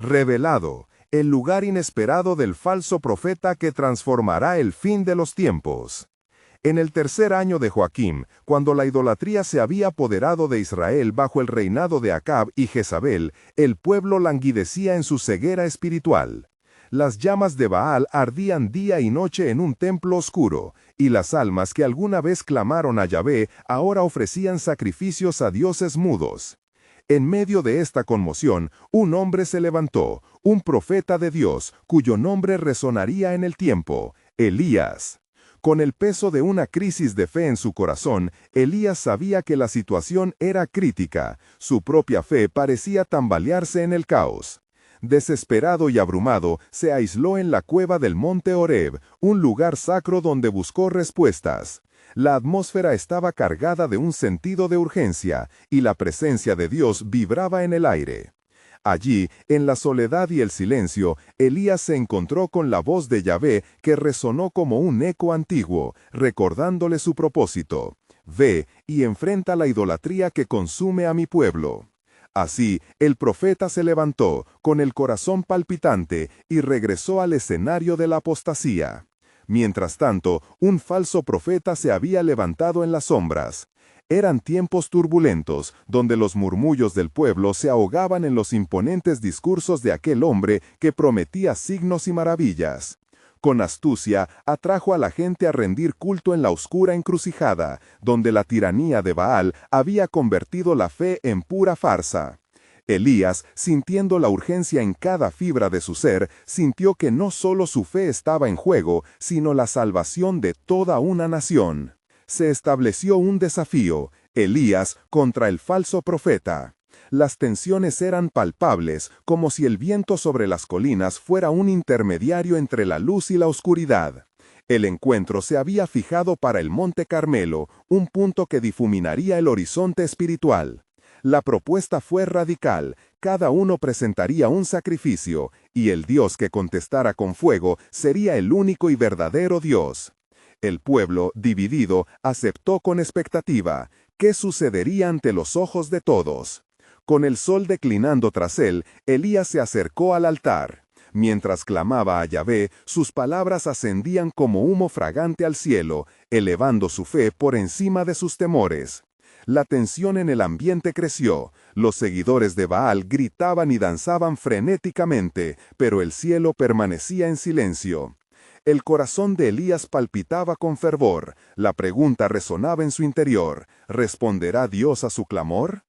Revelado, el lugar inesperado del falso profeta que transformará el fin de los tiempos. En el tercer año de Joaquim, cuando la idolatría se había apoderado de Israel bajo el reinado de Acab y Jezabel, el pueblo languidecía en su ceguera espiritual. Las llamas de Baal ardían día y noche en un templo oscuro, y las almas que alguna vez clamaron a Yahvé ahora ofrecían sacrificios a dioses mudos. En medio de esta conmoción, un hombre se levantó, un profeta de Dios, cuyo nombre resonaría en el tiempo, Elías. Con el peso de una crisis de fe en su corazón, Elías sabía que la situación era crítica. Su propia fe parecía tambalearse en el caos. Desesperado y abrumado, se aisló en la cueva del monte Horeb, un lugar sacro donde buscó respuestas. La atmósfera estaba cargada de un sentido de urgencia, y la presencia de Dios vibraba en el aire. Allí, en la soledad y el silencio, Elías se encontró con la voz de Yahvé que resonó como un eco antiguo, recordándole su propósito. Ve y enfrenta la idolatría que consume a mi pueblo. Así, el profeta se levantó, con el corazón palpitante, y regresó al escenario de la apostasía. Mientras tanto, un falso profeta se había levantado en las sombras. Eran tiempos turbulentos, donde los murmullos del pueblo se ahogaban en los imponentes discursos de aquel hombre que prometía signos y maravillas. Con astucia, atrajo a la gente a rendir culto en la oscura encrucijada, donde la tiranía de Baal había convertido la fe en pura farsa. Elías, sintiendo la urgencia en cada fibra de su ser, sintió que no solo su fe estaba en juego, sino la salvación de toda una nación. Se estableció un desafío, Elías contra el falso profeta. Las tensiones eran palpables, como si el viento sobre las colinas fuera un intermediario entre la luz y la oscuridad. El encuentro se había fijado para el Monte Carmelo, un punto que difuminaría el horizonte espiritual. La propuesta fue radical, cada uno presentaría un sacrificio, y el Dios que contestara con fuego sería el único y verdadero Dios. El pueblo, dividido, aceptó con expectativa. ¿Qué sucedería ante los ojos de todos? Con el sol declinando tras él, Elías se acercó al altar. Mientras clamaba a Yahvé, sus palabras ascendían como humo fragante al cielo, elevando su fe por encima de sus temores. La tensión en el ambiente creció. Los seguidores de Baal gritaban y danzaban frenéticamente, pero el cielo permanecía en silencio. El corazón de Elías palpitaba con fervor. La pregunta resonaba en su interior. ¿Responderá Dios a su clamor?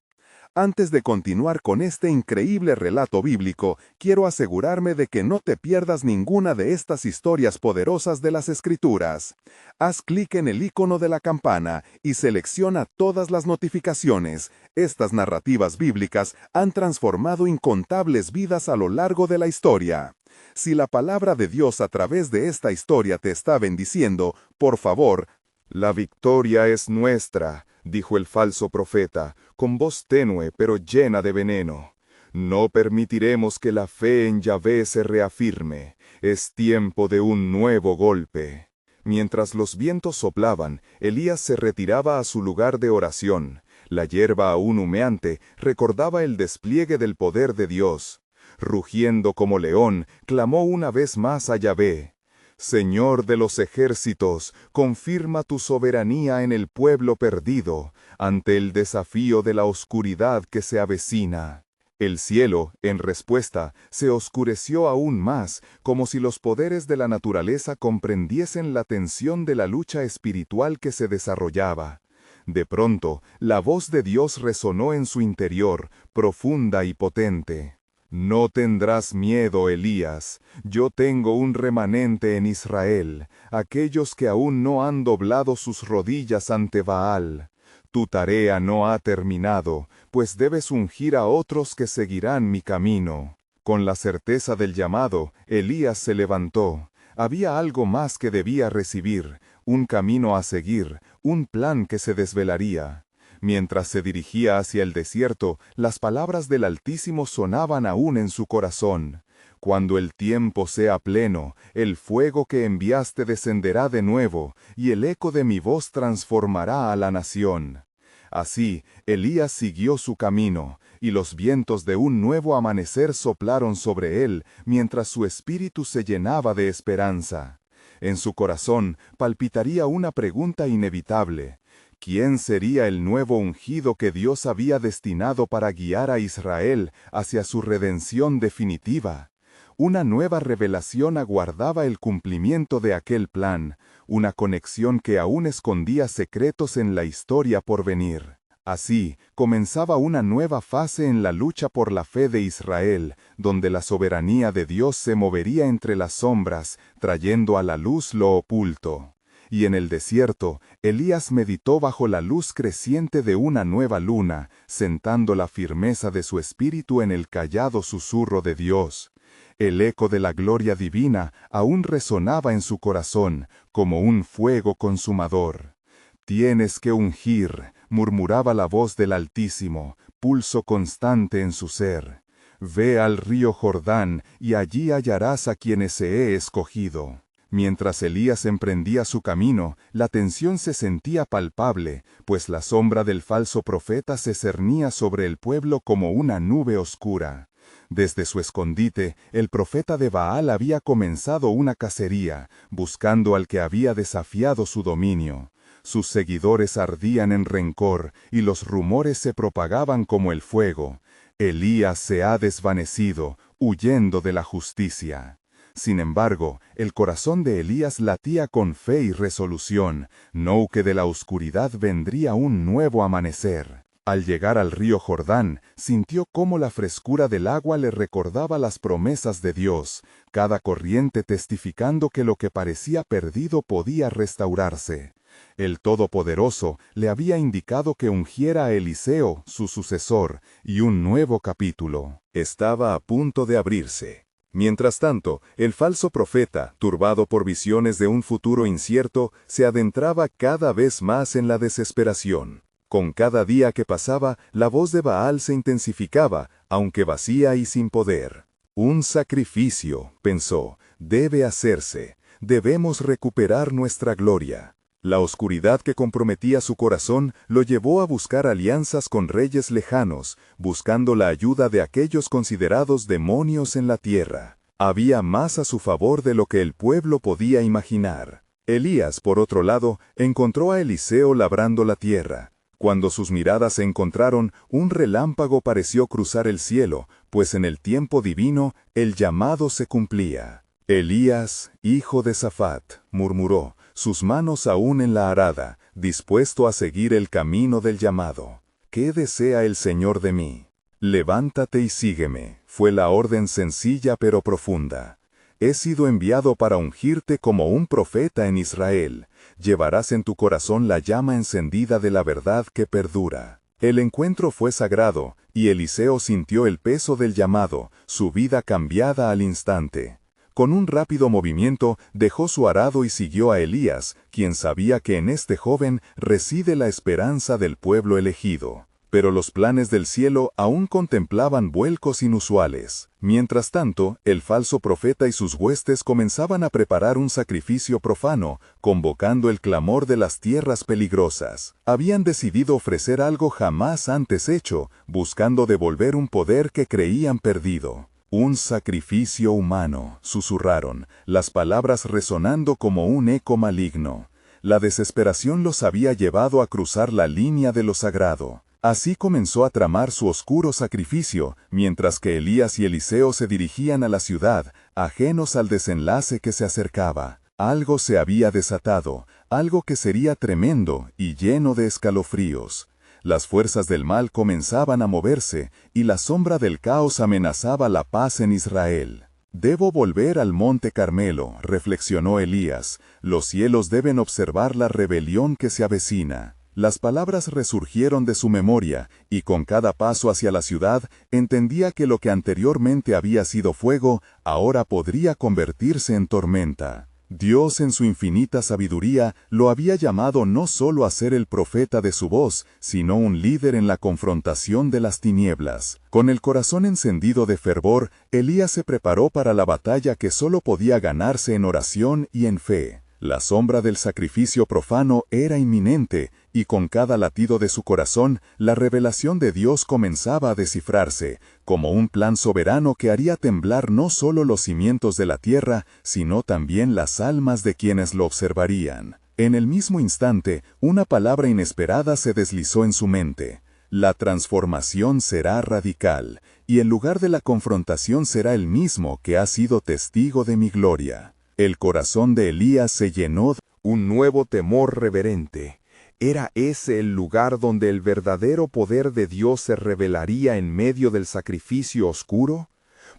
Antes de continuar con este increíble relato bíblico, quiero asegurarme de que no te pierdas ninguna de estas historias poderosas de las Escrituras. Haz clic en el icono de la campana y selecciona todas las notificaciones. Estas narrativas bíblicas han transformado incontables vidas a lo largo de la historia. Si la palabra de Dios a través de esta historia te está bendiciendo, por favor, La victoria es nuestra, dijo el falso profeta, con voz tenue pero llena de veneno. No permitiremos que la fe en Yahvé se reafirme. Es tiempo de un nuevo golpe. Mientras los vientos soplaban, Elías se retiraba a su lugar de oración. La hierba aún humeante recordaba el despliegue del poder de Dios. Rugiendo como león, clamó una vez más a Yahvé. Señor de los ejércitos, confirma tu soberanía en el pueblo perdido, ante el desafío de la oscuridad que se avecina. El cielo, en respuesta, se oscureció aún más, como si los poderes de la naturaleza comprendiesen la tensión de la lucha espiritual que se desarrollaba. De pronto, la voz de Dios resonó en su interior, profunda y potente. No tendrás miedo, Elías. Yo tengo un remanente en Israel, aquellos que aún no han doblado sus rodillas ante Baal. Tu tarea no ha terminado, pues debes ungir a otros que seguirán mi camino. Con la certeza del llamado, Elías se levantó. Había algo más que debía recibir, un camino a seguir, un plan que se desvelaría. Mientras se dirigía hacia el desierto, las palabras del Altísimo sonaban aún en su corazón. Cuando el tiempo sea pleno, el fuego que enviaste descenderá de nuevo, y el eco de mi voz transformará a la nación. Así, Elías siguió su camino, y los vientos de un nuevo amanecer soplaron sobre él, mientras su espíritu se llenaba de esperanza. En su corazón palpitaría una pregunta inevitable: ¿quién sería el nuevo ungido que Dios había destinado para guiar a Israel hacia su redención definitiva? Una nueva revelación aguardaba el cumplimiento de aquel plan, una conexión que aún escondía secretos en la historia por venir. Así, comenzaba una nueva fase en la lucha por la fe de Israel, donde la soberanía de Dios se movería entre las sombras, trayendo a la luz lo oculto. Y en el desierto, Elías meditó bajo la luz creciente de una nueva luna, sentando la firmeza de su espíritu en el callado susurro de Dios. El eco de la gloria divina aún resonaba en su corazón, como un fuego consumador. «Tienes que ungir», murmuraba la voz del Altísimo, pulso constante en su ser. «Ve al río Jordán, y allí hallarás a quienes se he escogido». Mientras Elías emprendía su camino, la tensión se sentía palpable, pues la sombra del falso profeta se cernía sobre el pueblo como una nube oscura. Desde su escondite, el profeta de Baal había comenzado una cacería, buscando al que había desafiado su dominio. Sus seguidores ardían en rencor, y los rumores se propagaban como el fuego. Elías se ha desvanecido, huyendo de la justicia. Sin embargo, el corazón de Elías latía con fe y resolución, no que de la oscuridad vendría un nuevo amanecer. Al llegar al río Jordán, sintió cómo la frescura del agua le recordaba las promesas de Dios, cada corriente testificando que lo que parecía perdido podía restaurarse. El Todopoderoso le había indicado que ungiera a Eliseo, su sucesor, y un nuevo capítulo estaba a punto de abrirse. Mientras tanto, el falso profeta, turbado por visiones de un futuro incierto, se adentraba cada vez más en la desesperación. Con cada día que pasaba, la voz de Baal se intensificaba, aunque vacía y sin poder. Un sacrificio, pensó, debe hacerse. Debemos recuperar nuestra gloria. La oscuridad que comprometía su corazón lo llevó a buscar alianzas con reyes lejanos, buscando la ayuda de aquellos considerados demonios en la tierra. Había más a su favor de lo que el pueblo podía imaginar. Elías, por otro lado, encontró a Eliseo labrando la tierra. Cuando sus miradas se encontraron, un relámpago pareció cruzar el cielo, pues en el tiempo divino el llamado se cumplía. «Elías, hijo de Safat», murmuró, sus manos aún en la arada, dispuesto a seguir el camino del llamado. «¿Qué desea el Señor de mí?» «Levántate y sígueme», fue la orden sencilla pero profunda. «He sido enviado para ungirte como un profeta en Israel. Llevarás en tu corazón la llama encendida de la verdad que perdura». El encuentro fue sagrado, y Eliseo sintió el peso del llamado, su vida cambiada al instante. Con un rápido movimiento, dejó su arado y siguió a Elías, quien sabía que en este joven reside la esperanza del pueblo elegido. Pero los planes del cielo aún contemplaban vuelcos inusuales. Mientras tanto, el falso profeta y sus huestes comenzaban a preparar un sacrificio profano, convocando el clamor de las tierras peligrosas. Habían decidido ofrecer algo jamás antes hecho, buscando devolver un poder que creían perdido. «Un sacrificio humano», susurraron, las palabras resonando como un eco maligno. La desesperación los había llevado a cruzar la línea de lo sagrado. Así comenzó a tramar su oscuro sacrificio, mientras que Elías y Eliseo se dirigían a la ciudad, ajenos al desenlace que se acercaba. Algo se había desatado, algo que sería tremendo y lleno de escalofríos. Las fuerzas del mal comenzaban a moverse, y la sombra del caos amenazaba la paz en Israel. «Debo volver al monte Carmelo», reflexionó Elías. «Los cielos deben observar la rebelión que se avecina». Las palabras resurgieron de su memoria, y con cada paso hacia la ciudad, entendía que lo que anteriormente había sido fuego, ahora podría convertirse en tormenta. Dios en su infinita sabiduría lo había llamado no solo a ser el profeta de su voz, sino un líder en la confrontación de las tinieblas. Con el corazón encendido de fervor, Elías se preparó para la batalla que solo podía ganarse en oración y en fe. La sombra del sacrificio profano era inminente, y con cada latido de su corazón, la revelación de Dios comenzaba a descifrarse, como un plan soberano que haría temblar no solo los cimientos de la tierra, sino también las almas de quienes lo observarían. En el mismo instante, una palabra inesperada se deslizó en su mente. La transformación será radical, y en lugar de la confrontación será el mismo que ha sido testigo de mi gloria. El corazón de Elías se llenó de un nuevo temor reverente. ¿Era ese el lugar donde el verdadero poder de Dios se revelaría en medio del sacrificio oscuro?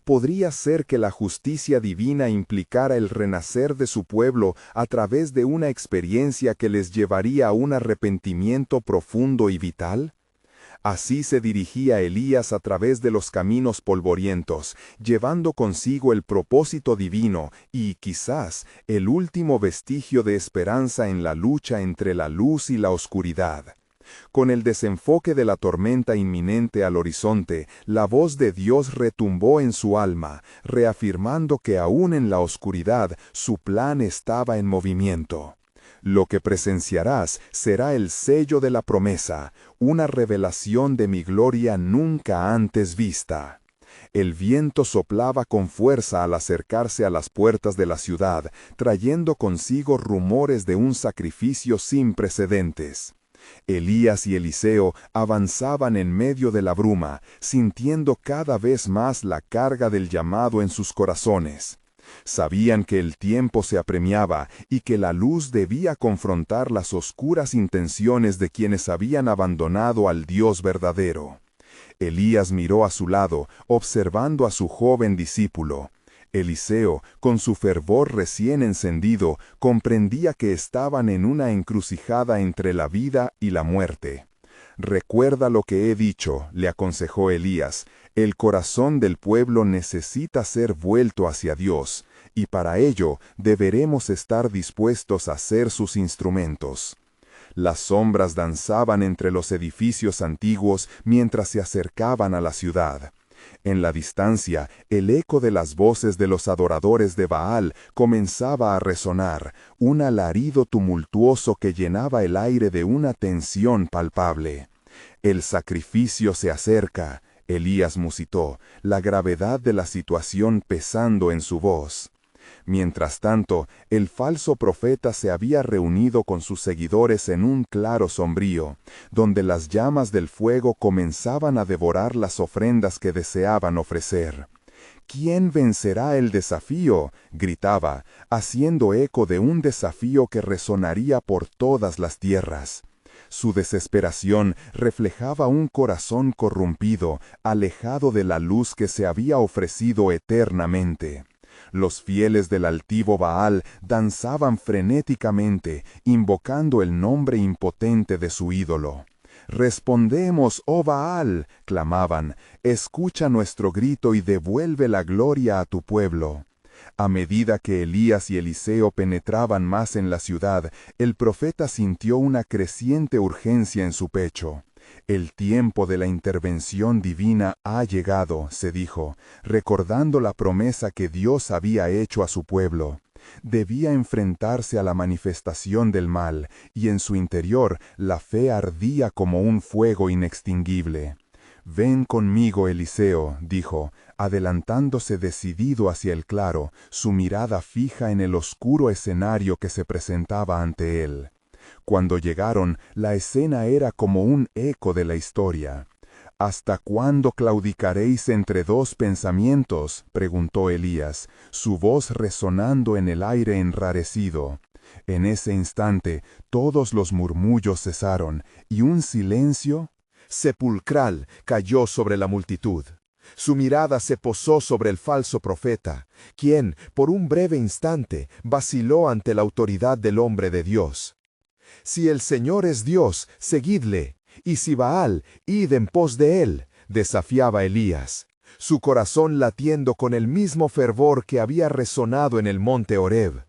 ¿Podría ser que la justicia divina implicara el renacer de su pueblo a través de una experiencia que les llevaría a un arrepentimiento profundo y vital? Así se dirigía Elías a través de los caminos polvorientos, llevando consigo el propósito divino y, quizás, el último vestigio de esperanza en la lucha entre la luz y la oscuridad. Con el desenfoque de la tormenta inminente al horizonte, la voz de Dios retumbó en su alma, reafirmando que aún en la oscuridad su plan estaba en movimiento. Lo que presenciarás será el sello de la promesa, una revelación de mi gloria nunca antes vista. El viento soplaba con fuerza al acercarse a las puertas de la ciudad, trayendo consigo rumores de un sacrificio sin precedentes. Elías y Eliseo avanzaban en medio de la bruma, sintiendo cada vez más la carga del llamado en sus corazones. Sabían que el tiempo se apremiaba y que la luz debía confrontar las oscuras intenciones de quienes habían abandonado al Dios verdadero. Elías miró a su lado, observando a su joven discípulo. Eliseo, con su fervor recién encendido, comprendía que estaban en una encrucijada entre la vida y la muerte. «Recuerda lo que he dicho», le aconsejó Elías, «el corazón del pueblo necesita ser vuelto hacia Dios, y para ello deberemos estar dispuestos a ser sus instrumentos». Las sombras danzaban entre los edificios antiguos mientras se acercaban a la ciudad. En la distancia, el eco de las voces de los adoradores de Baal comenzaba a resonar, un alarido tumultuoso que llenaba el aire de una tensión palpable. «El sacrificio se acerca», Elías musitó, la gravedad de la situación pesando en su voz. Mientras tanto, el falso profeta se había reunido con sus seguidores en un claro sombrío, donde las llamas del fuego comenzaban a devorar las ofrendas que deseaban ofrecer. «¿Quién vencerá el desafío?», gritaba, haciendo eco de un desafío que resonaría por todas las tierras. Su desesperación reflejaba un corazón corrompido, alejado de la luz que se había ofrecido eternamente. Los fieles del altivo Baal danzaban frenéticamente, invocando el nombre impotente de su ídolo. «Respondemos, oh Baal», clamaban, «escucha nuestro grito y devuelve la gloria a tu pueblo». A medida que Elías y Eliseo penetraban más en la ciudad, el profeta sintió una creciente urgencia en su pecho. «El tiempo de la intervención divina ha llegado», se dijo, recordando la promesa que Dios había hecho a su pueblo. Debía enfrentarse a la manifestación del mal, y en su interior la fe ardía como un fuego inextinguible. «Ven conmigo, Eliseo», dijo, adelantándose decidido hacia el claro, su mirada fija en el oscuro escenario que se presentaba ante él. Cuando llegaron, la escena era como un eco de la historia. «¿Hasta cuándo claudicaréis entre dos pensamientos?», preguntó Elías, su voz resonando en el aire enrarecido. En ese instante, todos los murmullos cesaron, y un silencio sepulcral cayó sobre la multitud. Su mirada se posó sobre el falso profeta, quien, por un breve instante, vaciló ante la autoridad del hombre de Dios. «Si el Señor es Dios, seguidle, y si Baal, id en pos de él», desafiaba Elías, su corazón latiendo con el mismo fervor que había resonado en el monte Horeb.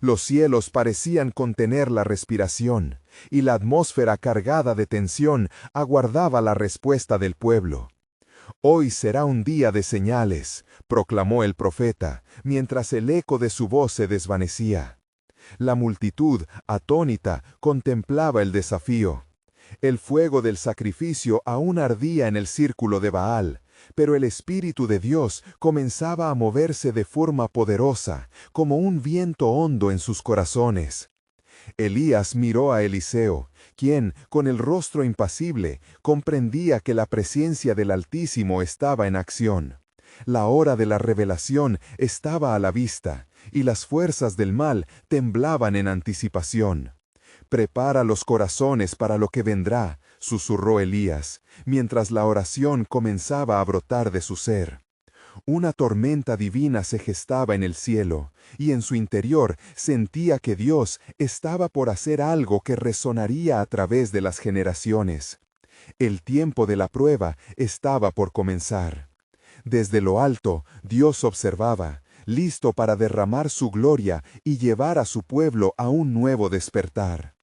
Los cielos parecían contener la respiración, y la atmósfera cargada de tensión aguardaba la respuesta del pueblo. «Hoy será un día de señales», proclamó el profeta, mientras el eco de su voz se desvanecía. La multitud, atónita, contemplaba el desafío. El fuego del sacrificio aún ardía en el círculo de Baal, pero el Espíritu de Dios comenzaba a moverse de forma poderosa, como un viento hondo en sus corazones. Elías miró a Eliseo, quien, con el rostro impasible, comprendía que la presencia del Altísimo estaba en acción. La hora de la revelación estaba a la vista, y las fuerzas del mal temblaban en anticipación. «Prepara los corazones para lo que vendrá», susurró Elías, mientras la oración comenzaba a brotar de su ser. Una tormenta divina se gestaba en el cielo, y en su interior sentía que Dios estaba por hacer algo que resonaría a través de las generaciones. El tiempo de la prueba estaba por comenzar. Desde lo alto, Dios observaba, listo para derramar su gloria y llevar a su pueblo a un nuevo despertar.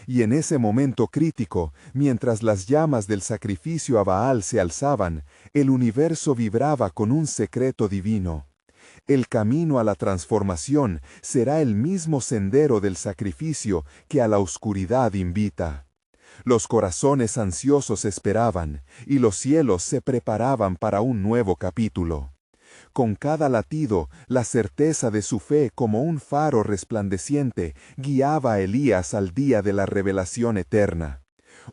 Y en ese momento crítico, mientras las llamas del sacrificio a Baal se alzaban, el universo vibraba con un secreto divino. El camino a la transformación será el mismo sendero del sacrificio que a la oscuridad invita. Los corazones ansiosos esperaban, y los cielos se preparaban para un nuevo capítulo. Con cada latido, la certeza de su fe como un faro resplandeciente guiaba a Elías al día de la revelación eterna.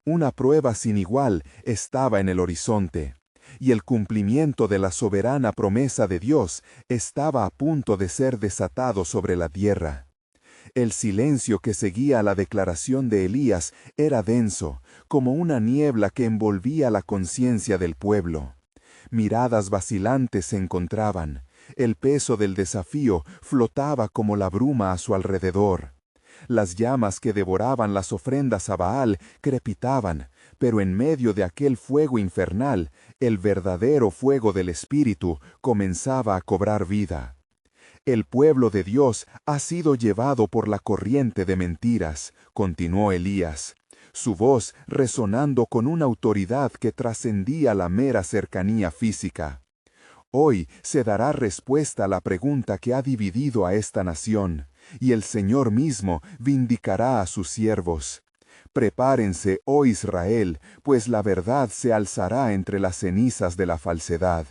Una prueba sin igual estaba en el horizonte, y el cumplimiento de la soberana promesa de Dios estaba a punto de ser desatado sobre la tierra. El silencio que seguía a la declaración de Elías era denso, como una niebla que envolvía la conciencia del pueblo. Miradas vacilantes se encontraban. El peso del desafío flotaba como la bruma a su alrededor. Las llamas que devoraban las ofrendas a Baal crepitaban, pero en medio de aquel fuego infernal, el verdadero fuego del Espíritu comenzaba a cobrar vida. «El pueblo de Dios ha sido llevado por la corriente de mentiras», continuó Elías, su voz resonando con una autoridad que trascendía la mera cercanía física. «Hoy se dará respuesta a la pregunta que ha dividido a esta nación, y el Señor mismo vindicará a sus siervos. Prepárense, oh Israel, pues la verdad se alzará entre las cenizas de la falsedad».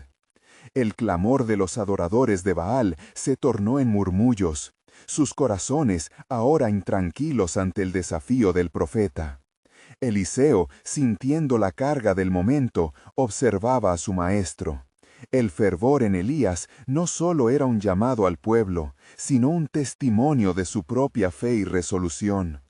El clamor de los adoradores de Baal se tornó en murmullos, sus corazones ahora intranquilos ante el desafío del profeta. Eliseo, sintiendo la carga del momento, observaba a su maestro. El fervor en Elías no solo era un llamado al pueblo, sino un testimonio de su propia fe y resolución.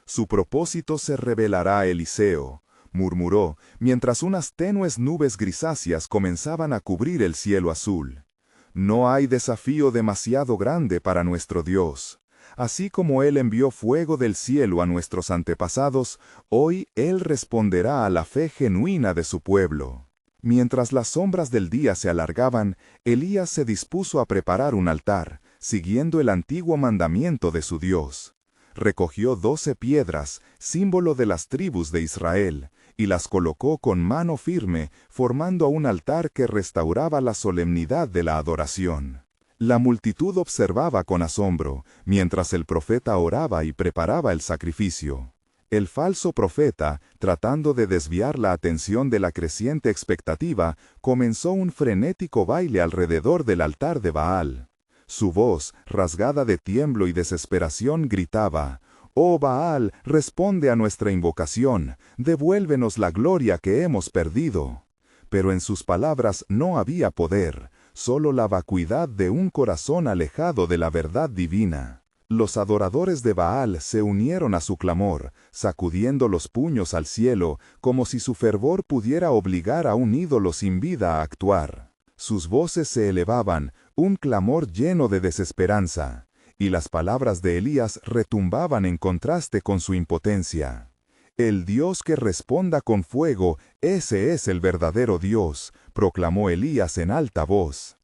«Su propósito se revelará a Eliseo», murmuró, mientras unas tenues nubes grisáceas comenzaban a cubrir el cielo azul. «No hay desafío demasiado grande para nuestro Dios. Así como Él envió fuego del cielo a nuestros antepasados, hoy Él responderá a la fe genuina de su pueblo». Mientras las sombras del día se alargaban, Elías se dispuso a preparar un altar, siguiendo el antiguo mandamiento de su Dios. Recogió 12 piedras, símbolo de las tribus de Israel, y las colocó con mano firme, formando un altar que restauraba la solemnidad de la adoración. La multitud observaba con asombro, mientras el profeta oraba y preparaba el sacrificio. El falso profeta, tratando de desviar la atención de la creciente expectativa, comenzó un frenético baile alrededor del altar de Baal. Su voz, rasgada de tiemblo y desesperación, gritaba: «Oh Baal, responde a nuestra invocación, devuélvenos la gloria que hemos perdido». Pero en sus palabras no había poder, solo la vacuidad de un corazón alejado de la verdad divina. Los adoradores de Baal se unieron a su clamor, sacudiendo los puños al cielo, como si su fervor pudiera obligar a un ídolo sin vida a actuar. Sus voces se elevaban, un clamor lleno de desesperanza, y las palabras de Elías retumbaban en contraste con su impotencia. «El Dios que responda con fuego, ese es el verdadero Dios», proclamó Elías en alta voz.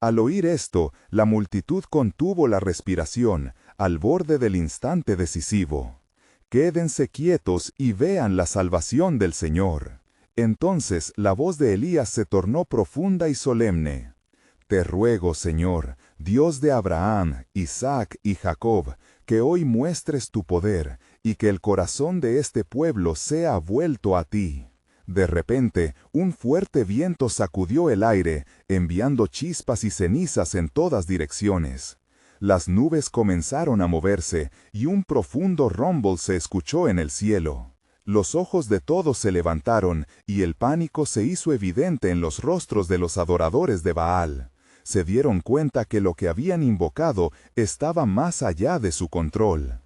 Al oír esto, la multitud contuvo la respiración, al borde del instante decisivo. «Quédense quietos y vean la salvación del Señor». Entonces la voz de Elías se tornó profunda y solemne. «Te ruego, Señor, Dios de Abraham, Isaac y Jacob, que hoy muestres tu poder y que el corazón de este pueblo sea vuelto a ti. De repente, un fuerte viento sacudió el aire, enviando chispas y cenizas en todas direcciones. Las nubes comenzaron a moverse y un profundo rumble se escuchó en el cielo. Los ojos de todos se levantaron y el pánico se hizo evidente en los rostros de los adoradores de Baal. Se dieron cuenta que lo que habían invocado estaba más allá de su control.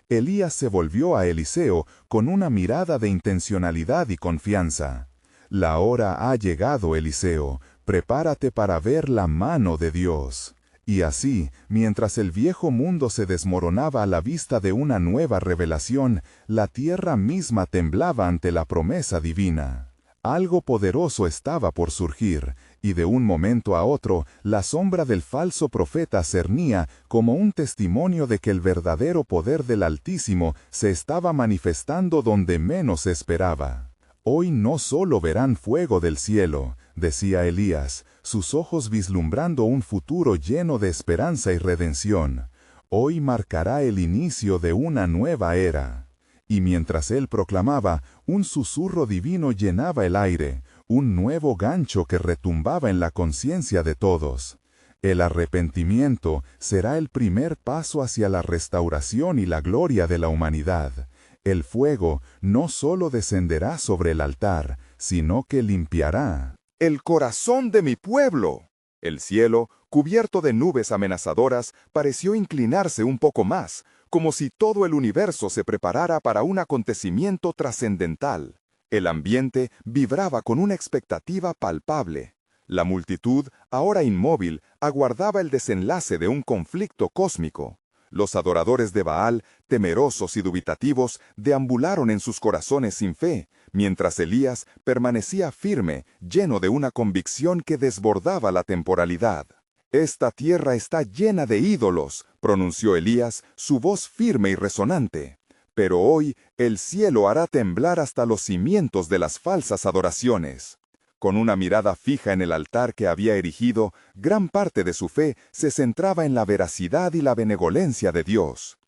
Elías se volvió a Eliseo con una mirada de intencionalidad y confianza. La hora ha llegado, Eliseo, prepárate para ver la mano de Dios. Y así, mientras el viejo mundo se desmoronaba a la vista de una nueva revelación, la tierra misma temblaba ante la promesa divina. Algo poderoso estaba por surgir, y de un momento a otro, la sombra del falso profeta cernía como un testimonio de que el verdadero poder del Altísimo se estaba manifestando donde menos se esperaba. Hoy no solo verán fuego del cielo, decía Elías, sus ojos vislumbrando un futuro lleno de esperanza y redención. Hoy marcará el inicio de una nueva era. Y mientras él proclamaba, un susurro divino llenaba el aire, un nuevo gancho que retumbaba en la conciencia de todos. El arrepentimiento será el primer paso hacia la restauración y la gloria de la humanidad. El fuego no solo descenderá sobre el altar, sino que limpiará el corazón de mi pueblo. El cielo, cubierto de nubes amenazadoras, pareció inclinarse un poco más, como si todo el universo se preparara para un acontecimiento trascendental. El ambiente vibraba con una expectativa palpable. La multitud, ahora inmóvil, aguardaba el desenlace de un conflicto cósmico. Los adoradores de Baal, temerosos y dubitativos, deambularon en sus corazones sin fe, mientras Elías permanecía firme, lleno de una convicción que desbordaba la temporalidad. «Esta tierra está llena de ídolos», pronunció Elías, su voz firme y resonante. «Pero hoy el cielo hará temblar hasta los cimientos de las falsas adoraciones». Con una mirada fija en el altar que había erigido, gran parte de su fe se centraba en la veracidad y la benevolencia de Dios.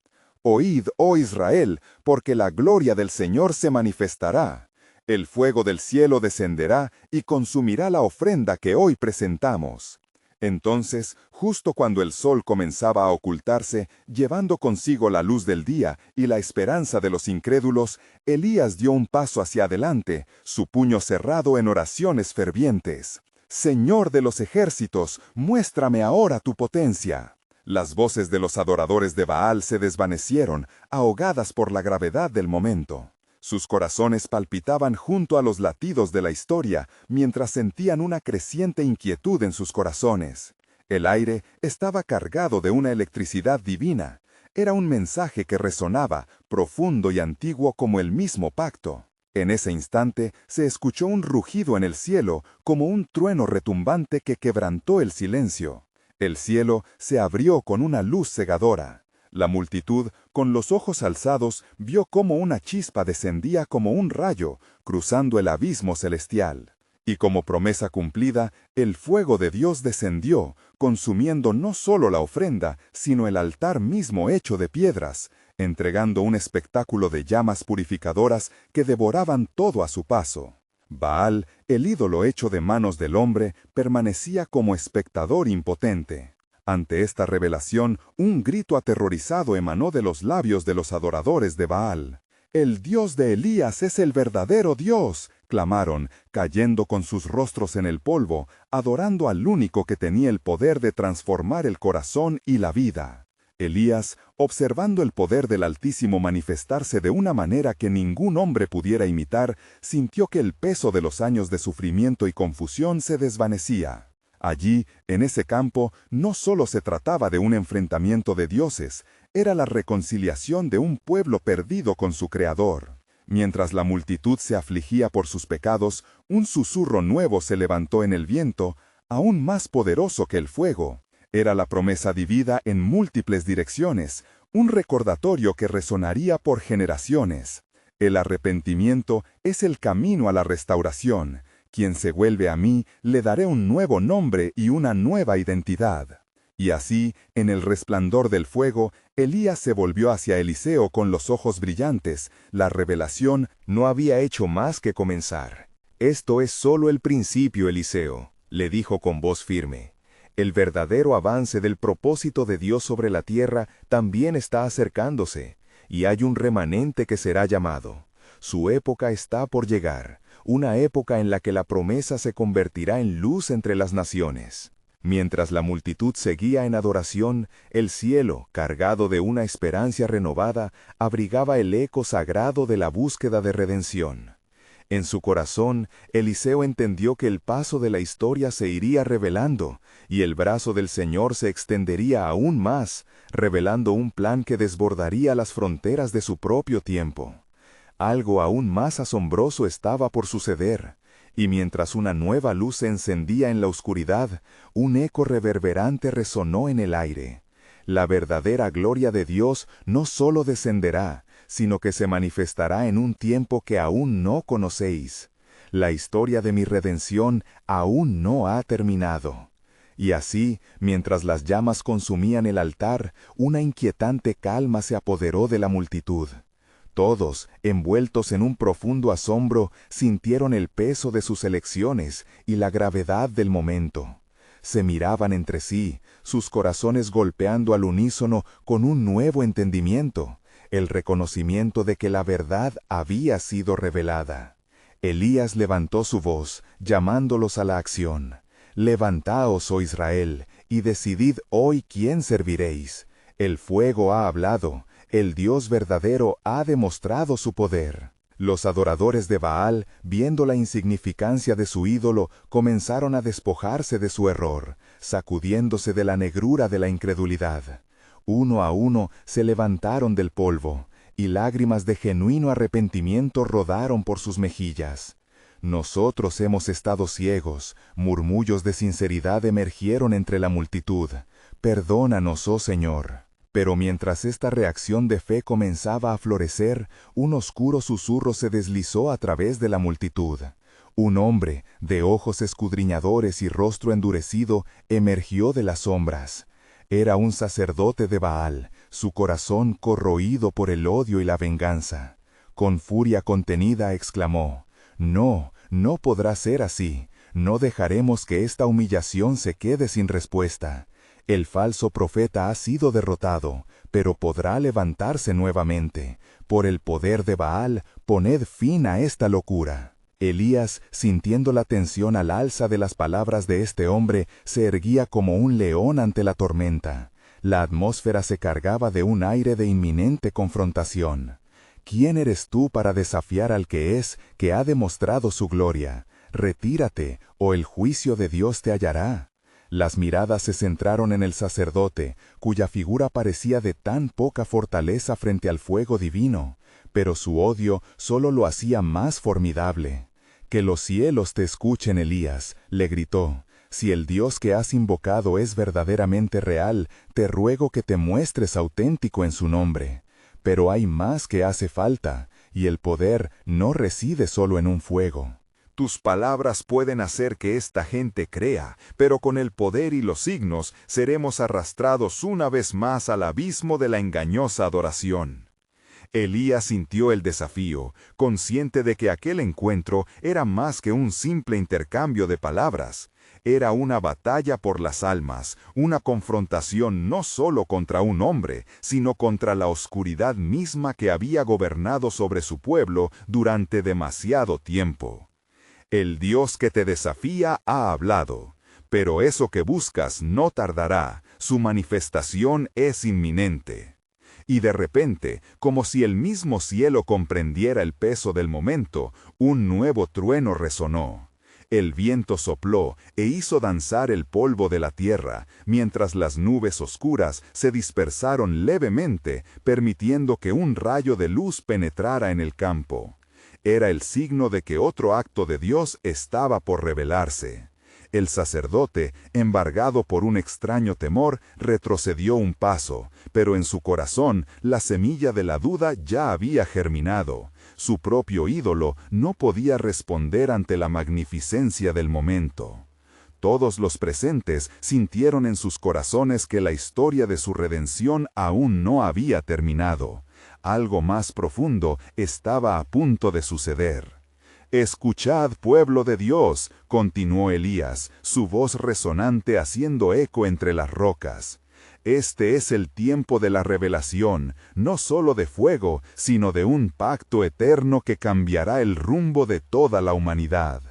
«Oíd, oh Israel, porque la gloria del Señor se manifestará. El fuego del cielo descenderá y consumirá la ofrenda que hoy presentamos». Entonces, justo cuando el sol comenzaba a ocultarse, llevando consigo la luz del día y la esperanza de los incrédulos, Elías dio un paso hacia adelante, su puño cerrado en oraciones fervientes. «Señor de los ejércitos, muéstrame ahora tu potencia». Las voces de los adoradores de Baal se desvanecieron, ahogadas por la gravedad del momento. Sus corazones palpitaban junto a los latidos de la historia, mientras sentían una creciente inquietud en sus corazones. El aire estaba cargado de una electricidad divina. Era un mensaje que resonaba, profundo y antiguo como el mismo pacto. En ese instante se escuchó un rugido en el cielo, como un trueno retumbante que quebrantó el silencio. El cielo se abrió con una luz cegadora. La multitud, con los ojos alzados, vio cómo una chispa descendía como un rayo, cruzando el abismo celestial. Y como promesa cumplida, el fuego de Dios descendió, consumiendo no solo la ofrenda, sino el altar mismo hecho de piedras, entregando un espectáculo de llamas purificadoras que devoraban todo a su paso. Baal, el ídolo hecho de manos del hombre, permanecía como espectador impotente. Ante esta revelación, un grito aterrorizado emanó de los labios de los adoradores de Baal. «El Dios de Elías es el verdadero Dios», clamaron, cayendo con sus rostros en el polvo, adorando al único que tenía el poder de transformar el corazón y la vida. Elías, observando el poder del Altísimo manifestarse de una manera que ningún hombre pudiera imitar, sintió que el peso de los años de sufrimiento y confusión se desvanecía. Allí, en ese campo, no solo se trataba de un enfrentamiento de dioses, era la reconciliación de un pueblo perdido con su Creador. Mientras la multitud se afligía por sus pecados, un susurro nuevo se levantó en el viento, aún más poderoso que el fuego. Era la promesa divina en múltiples direcciones, un recordatorio que resonaría por generaciones. El arrepentimiento es el camino a la restauración. Quien se vuelve a mí, le daré un nuevo nombre y una nueva identidad. Y así, en el resplandor del fuego, Elías se volvió hacia Eliseo con los ojos brillantes. La revelación no había hecho más que comenzar. «Esto es solo el principio, Eliseo», le dijo con voz firme. «El verdadero avance del propósito de Dios sobre la tierra también está acercándose, y hay un remanente que será llamado. Su época está por llegar, una época en la que la promesa se convertirá en luz entre las naciones». Mientras la multitud seguía en adoración, el cielo, cargado de una esperanza renovada, abrigaba el eco sagrado de la búsqueda de redención. En su corazón, Eliseo entendió que el paso de la historia se iría revelando, y el brazo del Señor se extendería aún más, revelando un plan que desbordaría las fronteras de su propio tiempo. Algo aún más asombroso estaba por suceder. Y mientras una nueva luz se encendía en la oscuridad, un eco reverberante resonó en el aire. La verdadera gloria de Dios no solo descenderá, sino que se manifestará en un tiempo que aún no conocéis. La historia de mi redención aún no ha terminado. Y así, mientras las llamas consumían el altar, una inquietante calma se apoderó de la multitud. Todos, envueltos en un profundo asombro, sintieron el peso de sus elecciones y la gravedad del momento. Se miraban entre sí, sus corazones golpeando al unísono con un nuevo entendimiento, el reconocimiento de que la verdad había sido revelada. Elías levantó su voz, llamándolos a la acción. «Levantaos, oh Israel, y decidid hoy quién serviréis. El fuego ha hablado. El Dios verdadero ha demostrado su poder». Los adoradores de Baal, viendo la insignificancia de su ídolo, comenzaron a despojarse de su error, sacudiéndose de la negrura de la incredulidad. Uno a uno se levantaron del polvo, y lágrimas de genuino arrepentimiento rodaron por sus mejillas. «Nosotros hemos estado ciegos», murmullos de sinceridad emergieron entre la multitud. «Perdónanos, oh Señor». Pero mientras esta reacción de fe comenzaba a florecer, un oscuro susurro se deslizó a través de la multitud. Un hombre, de ojos escudriñadores y rostro endurecido, emergió de las sombras. Era un sacerdote de Baal, su corazón corroído por el odio y la venganza. Con furia contenida exclamó: «No, no podrá ser así. No dejaremos que esta humillación se quede sin respuesta. El falso profeta ha sido derrotado, pero podrá levantarse nuevamente. Por el poder de Baal, poned fin a esta locura». Elías, sintiendo la tensión al alza de las palabras de este hombre, se erguía como un león ante la tormenta. La atmósfera se cargaba de un aire de inminente confrontación. «¿Quién eres tú para desafiar al que ha demostrado su gloria? Retírate, o el juicio de Dios te hallará». Las miradas se centraron en el sacerdote, cuya figura parecía de tan poca fortaleza frente al fuego divino, pero su odio solo lo hacía más formidable. «Que los cielos te escuchen, Elías», le gritó. «Si el Dios que has invocado es verdaderamente real, te ruego que te muestres auténtico en su nombre. Pero hay más que hace falta, y el poder no reside solo en un fuego». Tus palabras pueden hacer que esta gente crea, pero con el poder y los signos seremos arrastrados una vez más al abismo de la engañosa adoración. Elías sintió el desafío, consciente de que aquel encuentro era más que un simple intercambio de palabras. Era una batalla por las almas, una confrontación no solo contra un hombre, sino contra la oscuridad misma que había gobernado sobre su pueblo durante demasiado tiempo. El Dios que te desafía ha hablado, pero eso que buscas no tardará, su manifestación es inminente. Y de repente, como si el mismo cielo comprendiera el peso del momento, un nuevo trueno resonó. El viento sopló e hizo danzar el polvo de la tierra, mientras las nubes oscuras se dispersaron levemente, permitiendo que un rayo de luz penetrara en el campo. Era el signo de que otro acto de Dios estaba por revelarse. El sacerdote, embargado por un extraño temor, retrocedió un paso, pero en su corazón la semilla de la duda ya había germinado. Su propio ídolo no podía responder ante la magnificencia del momento. Todos los presentes sintieron en sus corazones que la historia de su redención aún no había terminado. Algo más profundo estaba a punto de suceder. «Escuchad, pueblo de Dios», continuó Elías, su voz resonante haciendo eco entre las rocas. «Este es el tiempo de la revelación, no solo de fuego, sino de un pacto eterno que cambiará el rumbo de toda la humanidad.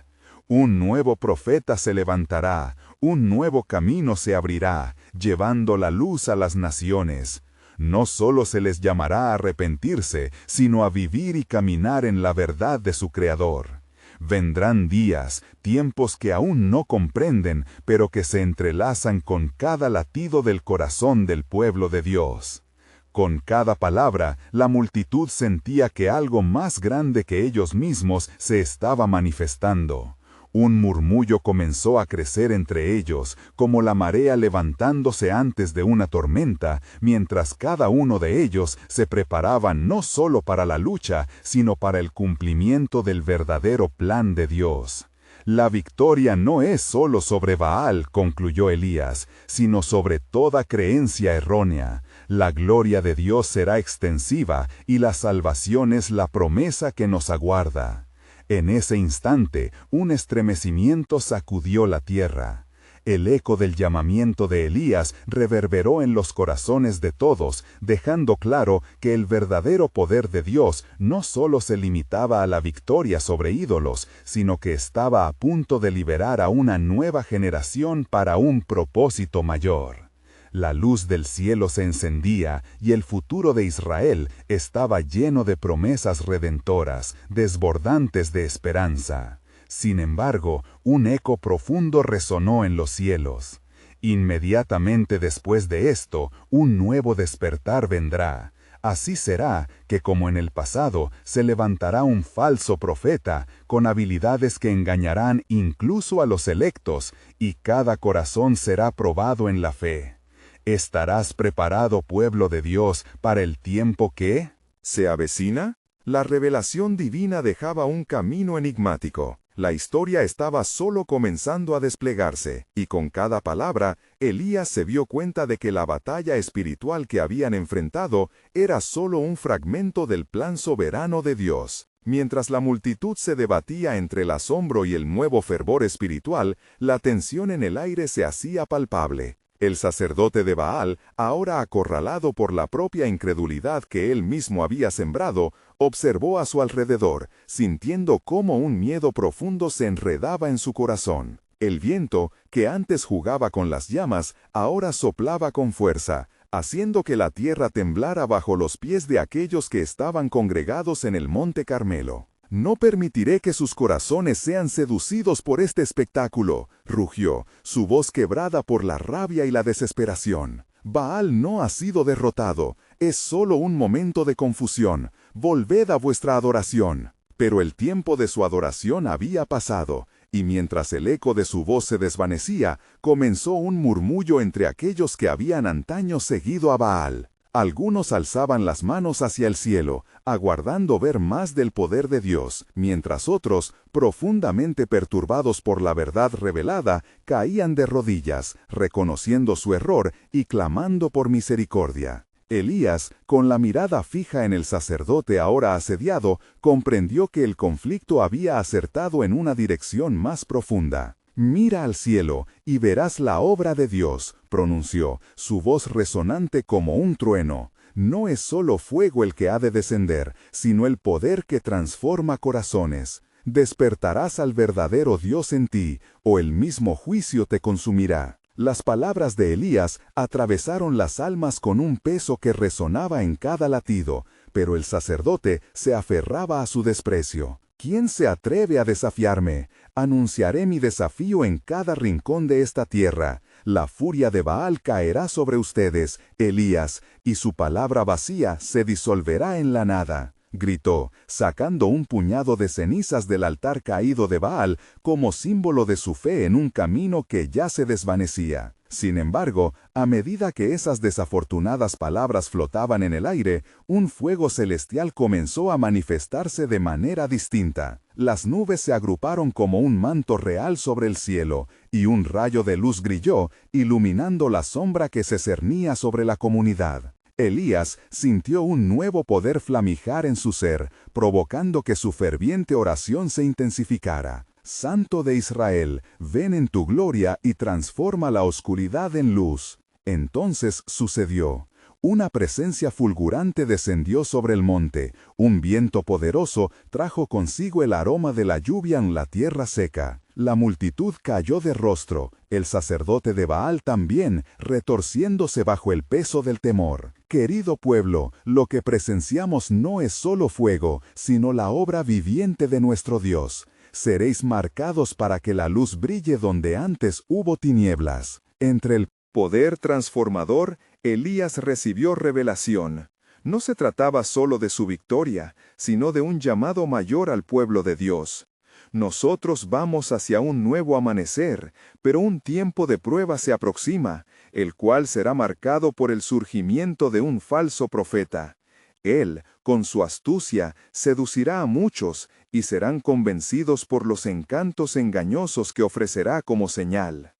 Un nuevo profeta se levantará, un nuevo camino se abrirá, llevando la luz a las naciones. No solo se les llamará a arrepentirse, sino a vivir y caminar en la verdad de su Creador. Vendrán días, tiempos que aún no comprenden, pero que se entrelazan con cada latido del corazón del pueblo de Dios. Con cada palabra, la multitud sentía que algo más grande que ellos mismos se estaba manifestando. Un murmullo comenzó a crecer entre ellos, como la marea levantándose antes de una tormenta, mientras cada uno de ellos se preparaba no solo para la lucha, sino para el cumplimiento del verdadero plan de Dios. «La victoria no es solo sobre Baal», concluyó Elías, «sino sobre toda creencia errónea. La gloria de Dios será extensiva y la salvación es la promesa que nos aguarda». En ese instante, un estremecimiento sacudió la tierra. El eco del llamamiento de Elías reverberó en los corazones de todos, dejando claro que el verdadero poder de Dios no solo se limitaba a la victoria sobre ídolos, sino que estaba a punto de liberar a una nueva generación para un propósito mayor. La luz del cielo se encendía y el futuro de Israel estaba lleno de promesas redentoras, desbordantes de esperanza. Sin embargo, un eco profundo resonó en los cielos. Inmediatamente después de esto, un nuevo despertar vendrá. Así será que, como en el pasado, se levantará un falso profeta, con habilidades que engañarán incluso a los electos, y cada corazón será probado en la fe. ¿Estarás preparado, pueblo de Dios, para el tiempo que se avecina? La revelación divina dejaba un camino enigmático. La historia estaba solo comenzando a desplegarse, y con cada palabra, Elías se dio cuenta de que la batalla espiritual que habían enfrentado era solo un fragmento del plan soberano de Dios. Mientras la multitud se debatía entre el asombro y el nuevo fervor espiritual, la tensión en el aire se hacía palpable. El sacerdote de Baal, ahora acorralado por la propia incredulidad que él mismo había sembrado, observó a su alrededor, sintiendo cómo un miedo profundo se enredaba en su corazón. El viento, que antes jugaba con las llamas, ahora soplaba con fuerza, haciendo que la tierra temblara bajo los pies de aquellos que estaban congregados en el monte Carmelo. «No permitiré que sus corazones sean seducidos por este espectáculo», rugió, su voz quebrada por la rabia y la desesperación. «Baal no ha sido derrotado, es solo un momento de confusión. Volved a vuestra adoración». Pero el tiempo de su adoración había pasado, y mientras el eco de su voz se desvanecía, comenzó un murmullo entre aquellos que habían antaño seguido a Baal. Algunos alzaban las manos hacia el cielo, aguardando ver más del poder de Dios, mientras otros, profundamente perturbados por la verdad revelada, caían de rodillas, reconociendo su error y clamando por misericordia. Elías, con la mirada fija en el sacerdote ahora asediado, comprendió que el conflicto había acertado en una dirección más profunda. «Mira al cielo y verás la obra de Dios», pronunció, su voz resonante como un trueno. «No es solo fuego el que ha de descender, sino el poder que transforma corazones. Despertarás al verdadero Dios en ti, o el mismo juicio te consumirá». Las palabras de Elías atravesaron las almas con un peso que resonaba en cada latido, pero el sacerdote se aferraba a su desprecio. «¿Quién se atreve a desafiarme? Anunciaré mi desafío en cada rincón de esta tierra. La furia de Baal caerá sobre ustedes, Elías, y su palabra vacía se disolverá en la nada». gritó, sacando un puñado de cenizas del altar caído de Baal como símbolo de su fe en un camino que ya se desvanecía. Sin embargo, a medida que esas desafortunadas palabras flotaban en el aire, un fuego celestial comenzó a manifestarse de manera distinta. Las nubes se agruparon como un manto real sobre el cielo, y un rayo de luz brilló, iluminando la sombra que se cernía sobre la comunidad. Elías sintió un nuevo poder flamijar en su ser, provocando que su ferviente oración se intensificara. Santo de Israel, ven en tu gloria y transforma la oscuridad en luz. Entonces sucedió. Una presencia fulgurante descendió sobre el monte, un viento poderoso trajo consigo el aroma de la lluvia en la tierra seca. La multitud cayó de rostro, el sacerdote de Baal también, retorciéndose bajo el peso del temor. Querido pueblo, lo que presenciamos no es solo fuego, sino la obra viviente de nuestro Dios. Seréis marcados para que la luz brille donde antes hubo tinieblas. Entre el poder transformador, Elías recibió revelación. No se trataba solo de su victoria, sino de un llamado mayor al pueblo de Dios. Nosotros vamos hacia un nuevo amanecer, pero un tiempo de prueba se aproxima, el cual será marcado por el surgimiento de un falso profeta. Él, con su astucia, seducirá a muchos y serán convencidos por los encantos engañosos que ofrecerá como señal.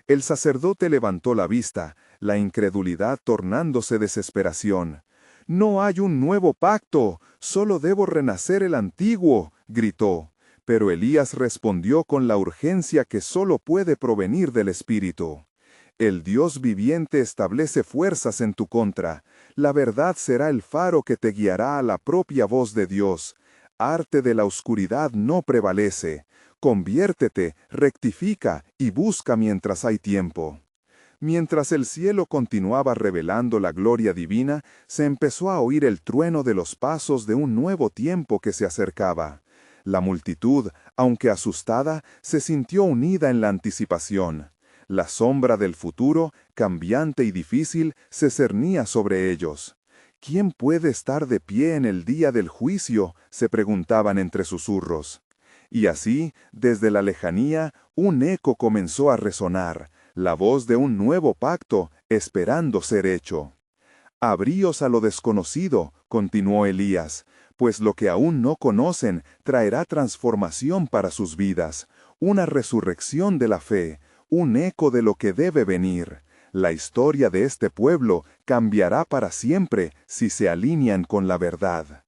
El sacerdote levantó la vista, la incredulidad tornándose desesperación. «No hay un nuevo pacto, solo debo renacer el antiguo», gritó. Pero Elías respondió con la urgencia que solo puede provenir del Espíritu. El Dios viviente establece fuerzas en tu contra. La verdad será el faro que te guiará a la propia voz de Dios. Arte de la oscuridad no prevalece. Conviértete, rectifica y busca mientras hay tiempo. Mientras el cielo continuaba revelando la gloria divina, se empezó a oír el trueno de los pasos de un nuevo tiempo que se acercaba. La multitud, aunque asustada, se sintió unida en la anticipación. La sombra del futuro, cambiante y difícil, se cernía sobre ellos. ¿Quién puede estar de pie en el día del juicio?, se preguntaban entre susurros. Y así, desde la lejanía, un eco comenzó a resonar, la voz de un nuevo pacto, esperando ser hecho. «Abríos a lo desconocido», continuó Elías, «pues lo que aún no conocen traerá transformación para sus vidas, una resurrección de la fe, un eco de lo que debe venir. La historia de este pueblo cambiará para siempre si se alinean con la verdad».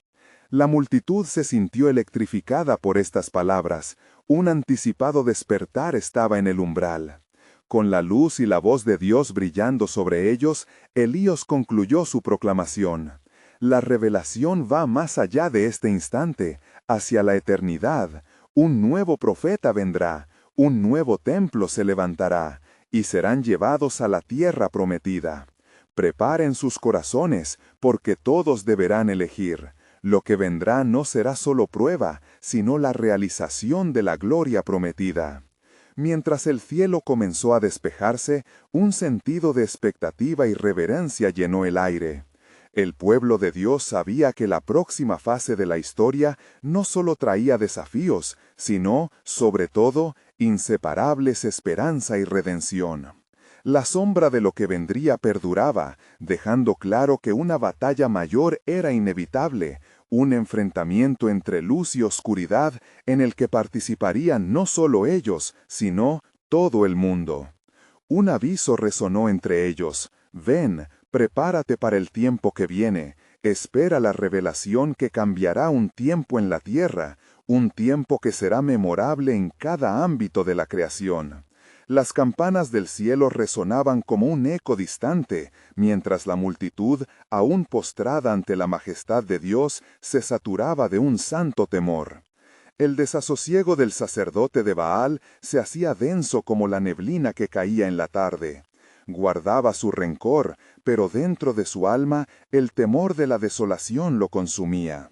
La multitud se sintió electrificada por estas palabras. Un anticipado despertar estaba en el umbral. Con la luz y la voz de Dios brillando sobre ellos, Elías concluyó su proclamación. La revelación va más allá de este instante, hacia la eternidad. Un nuevo profeta vendrá, un nuevo templo se levantará, y serán llevados a la tierra prometida. Preparen sus corazones, porque todos deberán elegir. Lo que vendrá no será solo prueba, sino la realización de la gloria prometida. Mientras el cielo comenzó a despejarse, un sentido de expectativa y reverencia llenó el aire. El pueblo de Dios sabía que la próxima fase de la historia no solo traía desafíos, sino, sobre todo, inseparables esperanza y redención. La sombra de lo que vendría perduraba, dejando claro que una batalla mayor era inevitable, un enfrentamiento entre luz y oscuridad en el que participarían no solo ellos, sino todo el mundo. Un aviso resonó entre ellos: «Ven, prepárate para el tiempo que viene, espera la revelación que cambiará un tiempo en la tierra, un tiempo que será memorable en cada ámbito de la creación». Las campanas del cielo resonaban como un eco distante, mientras la multitud, aún postrada ante la majestad de Dios, se saturaba de un santo temor. El desasosiego del sacerdote de Baal se hacía denso como la neblina que caía en la tarde. Guardaba su rencor, pero dentro de su alma el temor de la desolación lo consumía.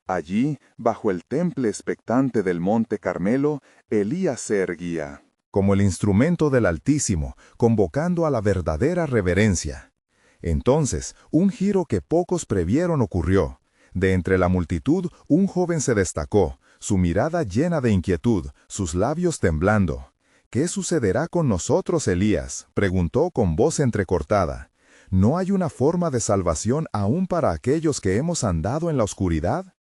Allí, bajo el temple expectante del monte Carmelo, Elías se erguía como el instrumento del Altísimo, convocando a la verdadera reverencia. Entonces, un giro que pocos previeron ocurrió. De entre la multitud, un joven se destacó, su mirada llena de inquietud, sus labios temblando. «¿Qué sucederá con nosotros, Elías?», preguntó con voz entrecortada. «¿No hay una forma de salvación aún para aquellos que hemos andado en la oscuridad?».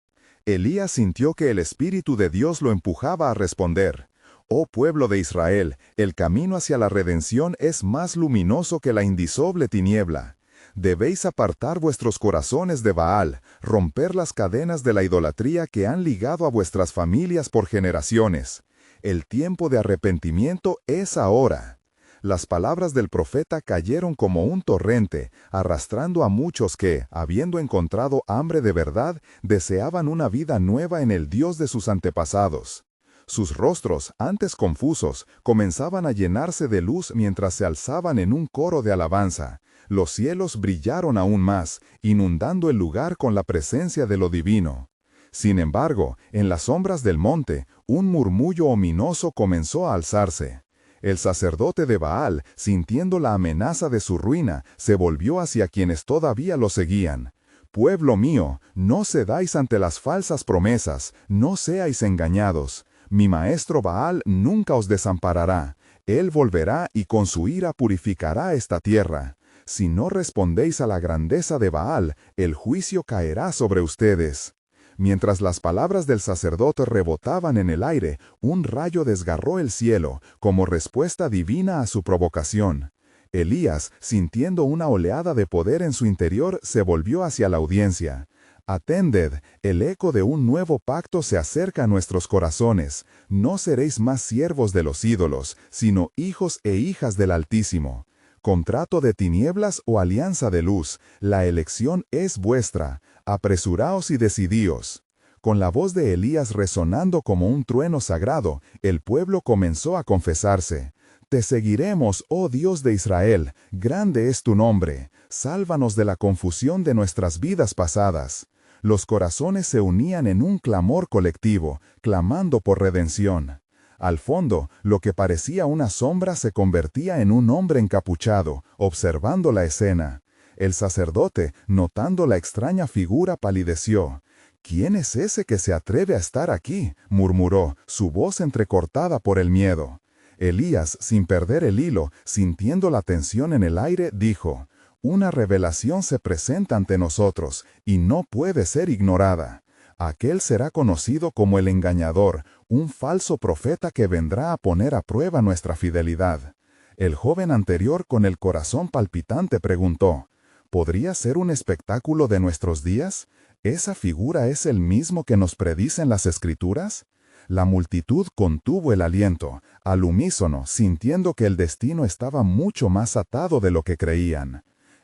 Elías sintió que el Espíritu de Dios lo empujaba a responder. «Oh pueblo de Israel, el camino hacia la redención es más luminoso que la indisoluble tiniebla. Debéis apartar vuestros corazones de Baal, romper las cadenas de la idolatría que han ligado a vuestras familias por generaciones. El tiempo de arrepentimiento es ahora». Las palabras del profeta cayeron como un torrente, arrastrando a muchos que, habiendo encontrado hambre de verdad, deseaban una vida nueva en el Dios de sus antepasados. Sus rostros, antes confusos, comenzaban a llenarse de luz mientras se alzaban en un coro de alabanza. Los cielos brillaron aún más, inundando el lugar con la presencia de lo divino. Sin embargo, en las sombras del monte, un murmullo ominoso comenzó a alzarse. El sacerdote de Baal, sintiendo la amenaza de su ruina, se volvió hacia quienes todavía lo seguían. «Pueblo mío, no cedáis ante las falsas promesas, no seáis engañados. Mi maestro Baal nunca os desamparará. Él volverá y con su ira purificará esta tierra. Si no respondéis a la grandeza de Baal, el juicio caerá sobre ustedes». Mientras las palabras del sacerdote rebotaban en el aire, un rayo desgarró el cielo, como respuesta divina a su provocación. Elías, sintiendo una oleada de poder en su interior, se volvió hacia la audiencia. «Atended, el eco de un nuevo pacto se acerca a nuestros corazones. No seréis más siervos de los ídolos, sino hijos e hijas del Altísimo. Contrato de tinieblas o alianza de luz, la elección es vuestra. Apresuraos y decidíos». Con la voz de Elías resonando como un trueno sagrado, el pueblo comenzó a confesarse. «Te seguiremos, oh Dios de Israel, grande es tu nombre. Sálvanos de la confusión de nuestras vidas pasadas». Los corazones se unían en un clamor colectivo, clamando por redención. Al fondo, lo que parecía una sombra se convertía en un hombre encapuchado, observando la escena. El sacerdote, notando la extraña figura, palideció. «¿Quién es ese que se atreve a estar aquí?», murmuró, su voz entrecortada por el miedo. Elías, sin perder el hilo, sintiendo la tensión en el aire, dijo: «Una revelación se presenta ante nosotros, y no puede ser ignorada. Aquel será conocido como el engañador, un falso profeta que vendrá a poner a prueba nuestra fidelidad». El joven anterior, con el corazón palpitante, preguntó: «¿Podría ser un espectáculo de nuestros días? ¿Esa figura es el mismo que nos predicen las Escrituras?». La multitud contuvo el aliento, al unísono, sintiendo que el destino estaba mucho más atado de lo que creían.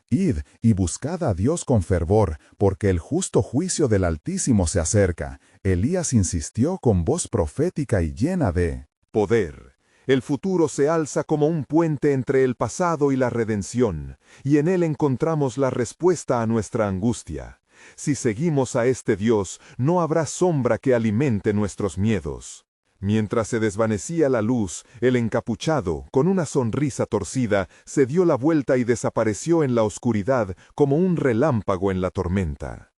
«Id y buscad a Dios con fervor, porque el justo juicio del Altísimo se acerca», Elías insistió con voz profética y llena de poder. El futuro se alza como un puente entre el pasado y la redención, y en él encontramos la respuesta a nuestra angustia. Si seguimos a este Dios, no habrá sombra que alimente nuestros miedos. Mientras se desvanecía la luz, el encapuchado, con una sonrisa torcida, se dio la vuelta y desapareció en la oscuridad como un relámpago en la tormenta.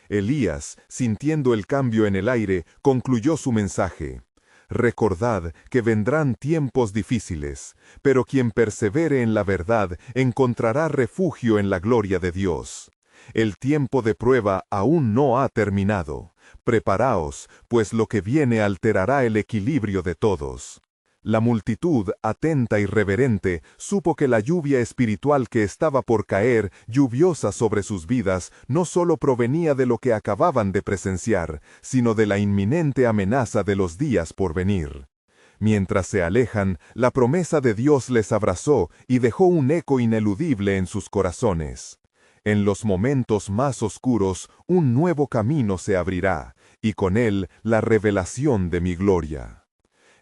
Elías, sintiendo el cambio en el aire, concluyó su mensaje. «Recordad que vendrán tiempos difíciles, pero quien persevere en la verdad encontrará refugio en la gloria de Dios. El tiempo de prueba aún no ha terminado. Preparaos, pues lo que viene alterará el equilibrio de todos». La multitud, atenta y reverente, supo que la lluvia espiritual que estaba por caer, lluviosa sobre sus vidas, no solo provenía de lo que acababan de presenciar, sino de la inminente amenaza de los días por venir. Mientras se alejan, la promesa de Dios les abrazó y dejó un eco ineludible en sus corazones. En los momentos más oscuros, un nuevo camino se abrirá, y con él la revelación de mi gloria.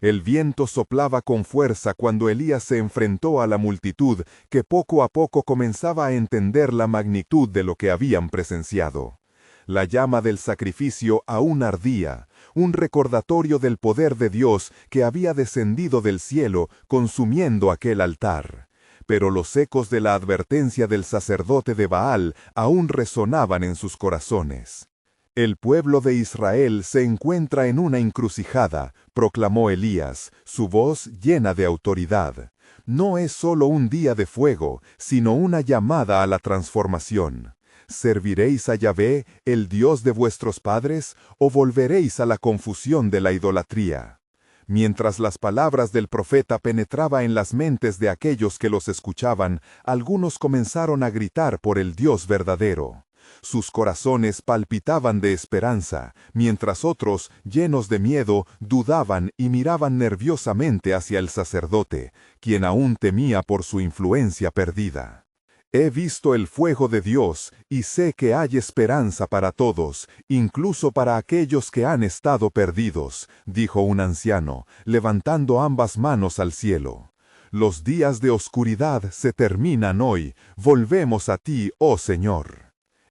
El viento soplaba con fuerza cuando Elías se enfrentó a la multitud, que poco a poco comenzaba a entender la magnitud de lo que habían presenciado. La llama del sacrificio aún ardía, un recordatorio del poder de Dios que había descendido del cielo, consumiendo aquel altar. Pero los ecos de la advertencia del sacerdote de Baal aún resonaban en sus corazones. El pueblo de Israel se encuentra en una encrucijada, proclamó Elías, su voz llena de autoridad. No es solo un día de fuego, sino una llamada a la transformación. ¿Serviréis a Yahvé, el Dios de vuestros padres, o volveréis a la confusión de la idolatría? Mientras las palabras del profeta penetraban en las mentes de aquellos que los escuchaban, algunos comenzaron a gritar por el Dios verdadero. Sus corazones palpitaban de esperanza, mientras otros, llenos de miedo, dudaban y miraban nerviosamente hacia el sacerdote, quien aún temía por su influencia perdida. He visto el fuego de Dios y sé que hay esperanza para todos, incluso para aquellos que han estado perdidos, dijo un anciano, levantando ambas manos al cielo. Los días de oscuridad se terminan hoy, volvemos a ti, oh Señor.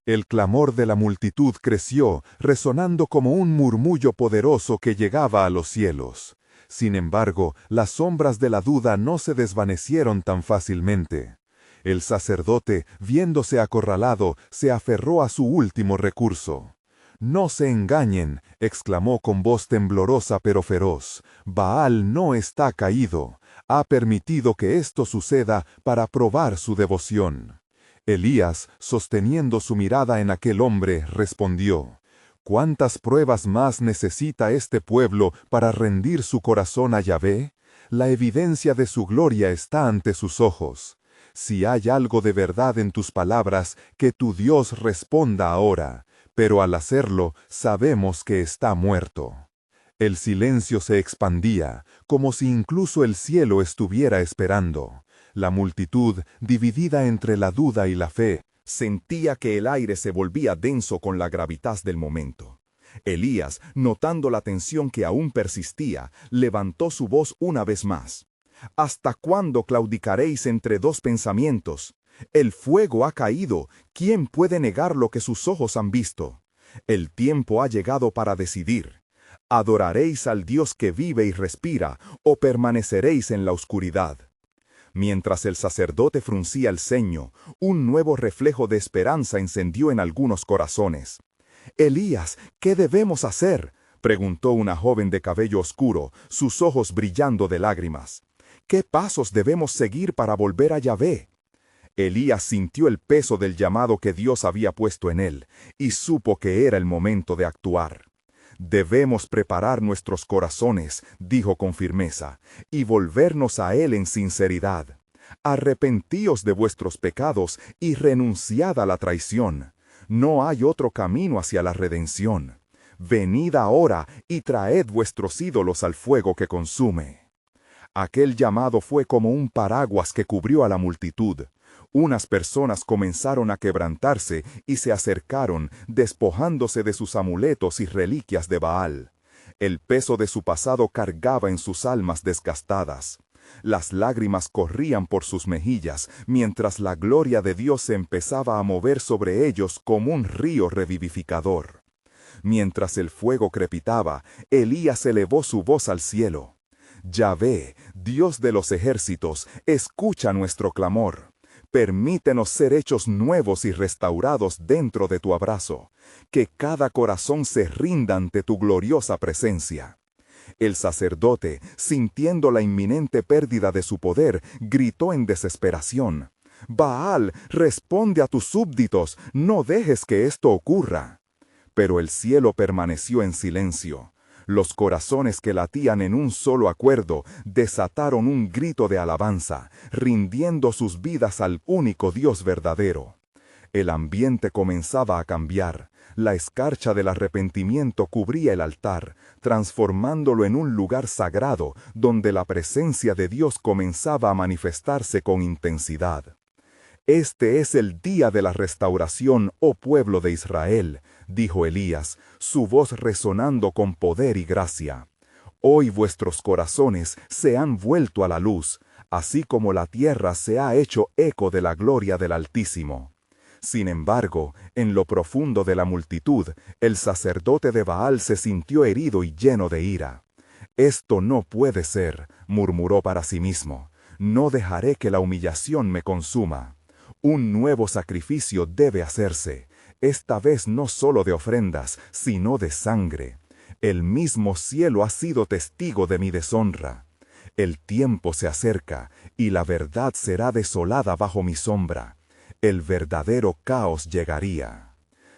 El clamor de la multitud creció, resonando como un murmullo poderoso que llegaba a los cielos. Sin embargo, las sombras de la duda no se desvanecieron tan fácilmente. El sacerdote, viéndose acorralado, se aferró a su último recurso. «No se engañen», exclamó con voz temblorosa pero feroz. «Baal no está caído. Ha permitido que esto suceda para probar su devoción». Elías, sosteniendo su mirada en aquel hombre, respondió: «¿Cuántas pruebas más necesita este pueblo para rendir su corazón a Yahvé? La evidencia de su gloria está ante sus ojos. Si hay algo de verdad en tus palabras, que tu Dios responda ahora, pero al hacerlo, sabemos que está muerto». El silencio se expandía, como si incluso el cielo estuviera esperando. La multitud, dividida entre la duda y la fe, sentía que el aire se volvía denso con la gravitas del momento. Elías, notando la tensión que aún persistía, levantó su voz una vez más. «¿Hasta cuándo claudicaréis entre dos pensamientos? El fuego ha caído. ¿Quién puede negar lo que sus ojos han visto? El tiempo ha llegado para decidir. ¿Adoraréis al Dios que vive y respira, o permaneceréis en la oscuridad?» Mientras el sacerdote fruncía el ceño, un nuevo reflejo de esperanza encendió en algunos corazones. «Elías, ¿qué debemos hacer?», preguntó una joven de cabello oscuro, sus ojos brillando de lágrimas. «¿Qué pasos debemos seguir para volver a Yahvé?». Elías sintió el peso del llamado que Dios había puesto en él, y supo que era el momento de actuar. «Debemos preparar nuestros corazones», dijo con firmeza, «y volvernos a Él en sinceridad. Arrepentíos de vuestros pecados y renunciad a la traición. No hay otro camino hacia la redención. Venid ahora y traed vuestros ídolos al fuego que consume». Aquel llamado fue como un paraguas que cubrió a la multitud. Unas personas comenzaron a quebrantarse y se acercaron, despojándose de sus amuletos y reliquias de Baal. El peso de su pasado cargaba en sus almas desgastadas. Las lágrimas corrían por sus mejillas, mientras la gloria de Dios se empezaba a mover sobre ellos como un río revivificador. Mientras el fuego crepitaba, Elías elevó su voz al cielo. «Yahvé, Dios de los ejércitos, escucha nuestro clamor. Permítenos ser hechos nuevos y restaurados dentro de tu abrazo, que cada corazón se rinda ante tu gloriosa presencia». El sacerdote, sintiendo la inminente pérdida de su poder, gritó en desesperación: «Baal, responde a tus súbditos, no dejes que esto ocurra». Pero el cielo permaneció en silencio. Los corazones que latían en un solo acuerdo desataron un grito de alabanza, rindiendo sus vidas al único Dios verdadero. El ambiente comenzaba a cambiar. La escarcha del arrepentimiento cubría el altar, transformándolo en un lugar sagrado donde la presencia de Dios comenzaba a manifestarse con intensidad. «Este es el día de la restauración, oh pueblo de Israel», dijo Elías, su voz resonando con poder y gracia. «Hoy vuestros corazones se han vuelto a la luz, así como la tierra se ha hecho eco de la gloria del Altísimo». Sin embargo, en lo profundo de la multitud, el sacerdote de Baal se sintió herido y lleno de ira. «Esto no puede ser», murmuró para sí mismo. «No dejaré que la humillación me consuma. Un nuevo sacrificio debe hacerse. esta vez no solo de ofrendas, sino de sangre. El mismo cielo ha sido testigo de mi deshonra. El tiempo se acerca, y la verdad será desolada bajo mi sombra. El verdadero caos llegaría.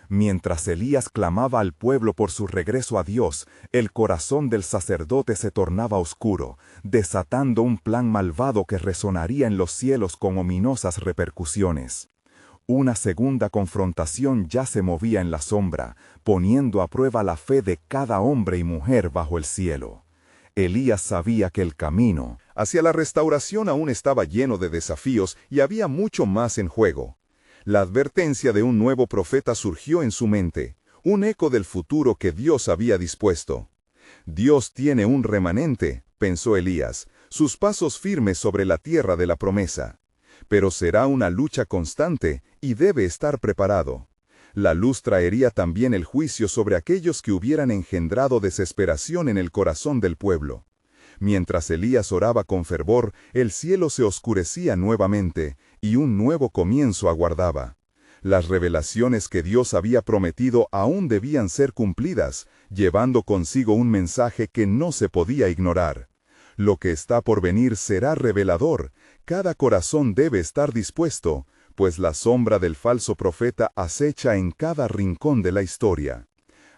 Mientras Elías clamaba al pueblo por su regreso a Dios, el corazón del sacerdote se tornaba oscuro, desatando un plan malvado que resonaría en los cielos con ominosas repercusiones. Una segunda confrontación ya se movía en la sombra, poniendo a prueba la fe de cada hombre y mujer bajo el cielo. Elías sabía que el camino hacia la restauración aún estaba lleno de desafíos y había mucho más en juego. La advertencia de un nuevo profeta surgió en su mente, un eco del futuro que Dios había dispuesto. Dios tiene un remanente, pensó Elías, sus pasos firmes sobre la tierra de la promesa. Pero será una lucha constante y debe estar preparado. La luz traería también el juicio sobre aquellos que hubieran engendrado desesperación en el corazón del pueblo. Mientras Elías oraba con fervor, el cielo se oscurecía nuevamente, y un nuevo comienzo aguardaba. Las revelaciones que Dios había prometido aún debían ser cumplidas, llevando consigo un mensaje que no se podía ignorar. Lo que está por venir será revelador. Cada corazón debe estar dispuesto, pues la sombra del falso profeta acecha en cada rincón de la historia.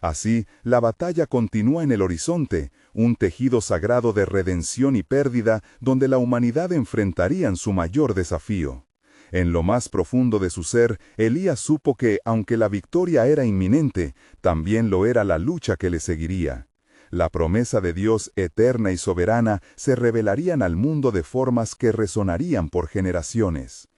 Así, la batalla continúa en el horizonte, un tejido sagrado de redención y pérdida donde la humanidad enfrentaría su mayor desafío. En lo más profundo de su ser, Elías supo que, aunque la victoria era inminente, también lo era la lucha que le seguiría. La promesa de Dios eterna y soberana se revelarían al mundo de formas que resonarían por generaciones.